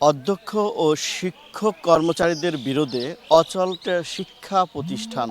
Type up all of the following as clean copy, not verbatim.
অধ্যক্ষ ও শিক্ষক কর্মচারীদের বিরুদ্ধে অচল শিক্ষা প্রতিষ্ঠান।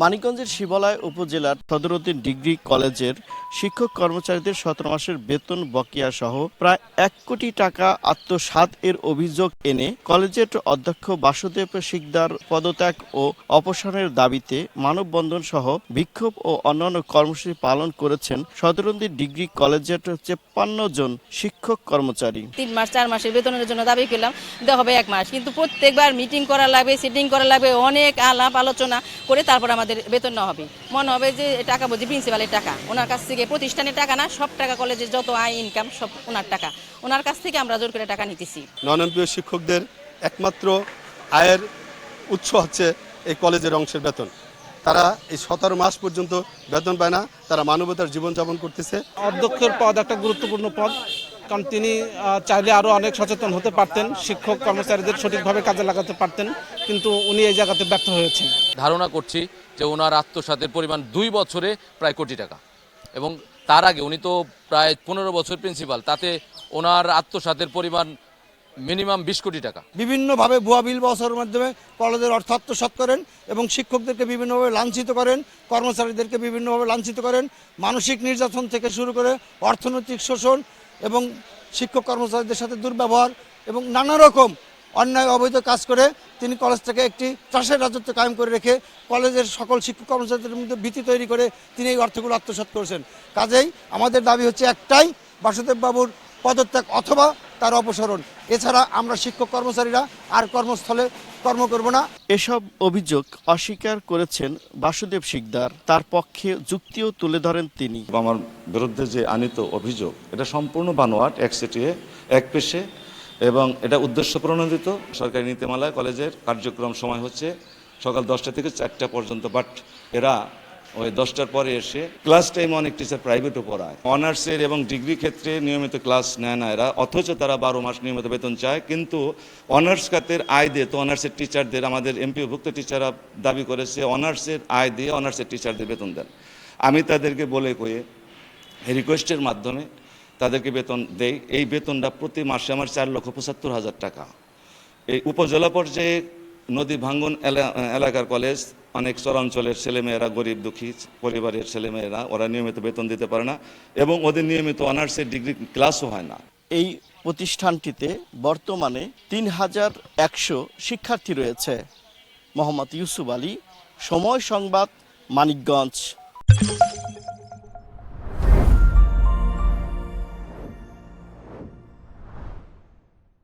মানিকগঞ্জের শিবালয় উপজেলার সদরউদ্দিন ডিগ্রি কলেজের শিক্ষক কর্মচারীদের 17 মাসের বেতন বকেয়া সহ প্রায় 1 কোটি টাকা আত্মসাৎ এর অভিযোগ এনে কলেজের অধ্যক্ষ বাসুদেব শিকদার পদত্যাগ ও অপসারণের দাবিতে মানববন্ধন সহ বিক্ষোভ ও অন্যান্য কর্মসূচি পালন করেছেন সদরউদ্দিন ডিগ্রি কলেজের 53 জন শিক্ষক কর্মচারী। 3 মাস 4 মাসের বেতনের জন্য দাবি করলাম, দেওয়া হবে 1 মাস, কিন্তু প্রত্যেকবার মিটিং করা লাগবে, সিটিং করা লাগবে, অনেক আলাপ আলোচনা করে তারপর আমাদের বেতন নেওয়া হবে। মনে হবে যে টাকা বুঝি প্রিন্সিপালের টাকা, ওনার কাছ থেকে প্রতিষ্ঠানের টাকা না, সব টাকা কলেজের যত আয় ইনকাম সব ওনার টাকা, ওনার কাছ থেকে আমরা জোর করে টাকা নিতেছি। নন এমপিও শিক্ষকদের একমাত্র আয়ের উৎস হচ্ছে এই কলেজের অংশের বেতন। তারা এই 17 মাস পর্যন্ত বেতন পায় না, তারা মানবতার জীবনযাপন করতেছে। অধ্যক্ষের পদ একটা গুরুত্বপূর্ণ পদ, কারণ তিনি চাইলে আরও অনেক সচেতন হতে পারতেন, শিক্ষক কর্মচারীদের সঠিকভাবে কাজে লাগাতে পারতেন, কিন্তু উনি এই জায়গাতে ব্যর্থ হয়েছেন। ধারণা করছি যে ওনার আত্মসাতের পরিমাণ 2 বছরে প্রায় কোটি টাকা, এবং তার আগে উনি তো প্রায় 15 বছর প্রিন্সিপাল, তাতে ওনার আত্মসাতের পরিমাণ মিনিমাম 20 কোটি টাকা। বিভিন্নভাবে ভুয়া বিল বছরের মাধ্যমে কলেজের অর্থ আত্মসাৎ করেন এবং শিক্ষকদেরকে বিভিন্নভাবে লাঞ্ছিত করেন, কর্মচারীদেরকে বিভিন্নভাবে লাঞ্ছিত করেন। মানসিক নির্যাতন থেকে শুরু করে অর্থনৈতিক শোষণ এবং শিক্ষক কর্মচারীদের সাথে দুর্ব্যবহার এবং নানা রকম অন্যায় অবৈধ কাজ করে তিনি কলেজটাকে একটি ত্রাসের রাজত্ব কায়েম করে রেখে কলেজের সকল শিক্ষক কর্মচারীদের মধ্যে ভীতি তৈরি করে তিনি এই অর্থগুলো আত্মসাৎ করেছেন। কাজেই আমাদের দাবি হচ্ছে একটাই, বাসুদেব বাবুর পদত্যাগ অথবা তার অপসারণ। এছাড়া আমরা শিক্ষক কর্মচারীরা আর কর্মস্থলে কর্ম করব না। এসব অভিযোগ অস্বীকার করেছেন বাসুদেব শিকদার। তার পক্ষে যুক্তিও তুলে ধরেন তিনি। আমার বিরুদ্ধে যে আনিত অভিযোগ এটা সম্পূর্ণ বানোয়াট, একচেটিয়া, একপেশে এবং এটা উদ্দেশ্য প্রণোদিত। সরকারি নীতিমালায় কলেজের কার্যক্রম সময় হচ্ছে সকাল 10টা থেকে 4টা পর্যন্ত, বাট এরা ওই 10টার পরে এসে ক্লাস টাইম অনেক টিচার প্রাইভেটও পড়ায়। অনার্সের এবং ডিগ্রি ক্ষেত্রে নিয়মিত ক্লাস নেয় না এরা, অথচ তারা 12 মাস নিয়মিত বেতন চায়। কিন্তু অনার্স খাতের আয় দিয়ে তো অনার্সের টিচারদের, আমাদের এমপিওভুক্ত টিচাররা দাবি করেছে অনার্সের আয় দিয়ে অনার্সের টিচারদের বেতন দেন। আমি তাদেরকে বলে কয়ে রিকোয়েস্টের মাধ্যমে তাদেরকে বেতন দেই। এই বেতনটা প্রতি মাসে আমার 4,75,000 টাকা। এই উপজেলা পর্যায়ে নদী ভাঙ্গন এলাকার কলেজ, অনেক চরাঞ্চলের ছেলেমেয়েরা, গরিব দুঃখী পরিবারের ছেলেমেয়েরা, ওরা নিয়মিত বেতন দিতে পারে না এবং ওদের নিয়মিত অনার্সের ডিগ্রি ক্লাসও হয় না। এই প্রতিষ্ঠানটিতে বর্তমানে 3,100 শিক্ষার্থী রয়েছে। মোহাম্মদ ইউসুফ আলী, সময় সংবাদ, মানিকগঞ্জ।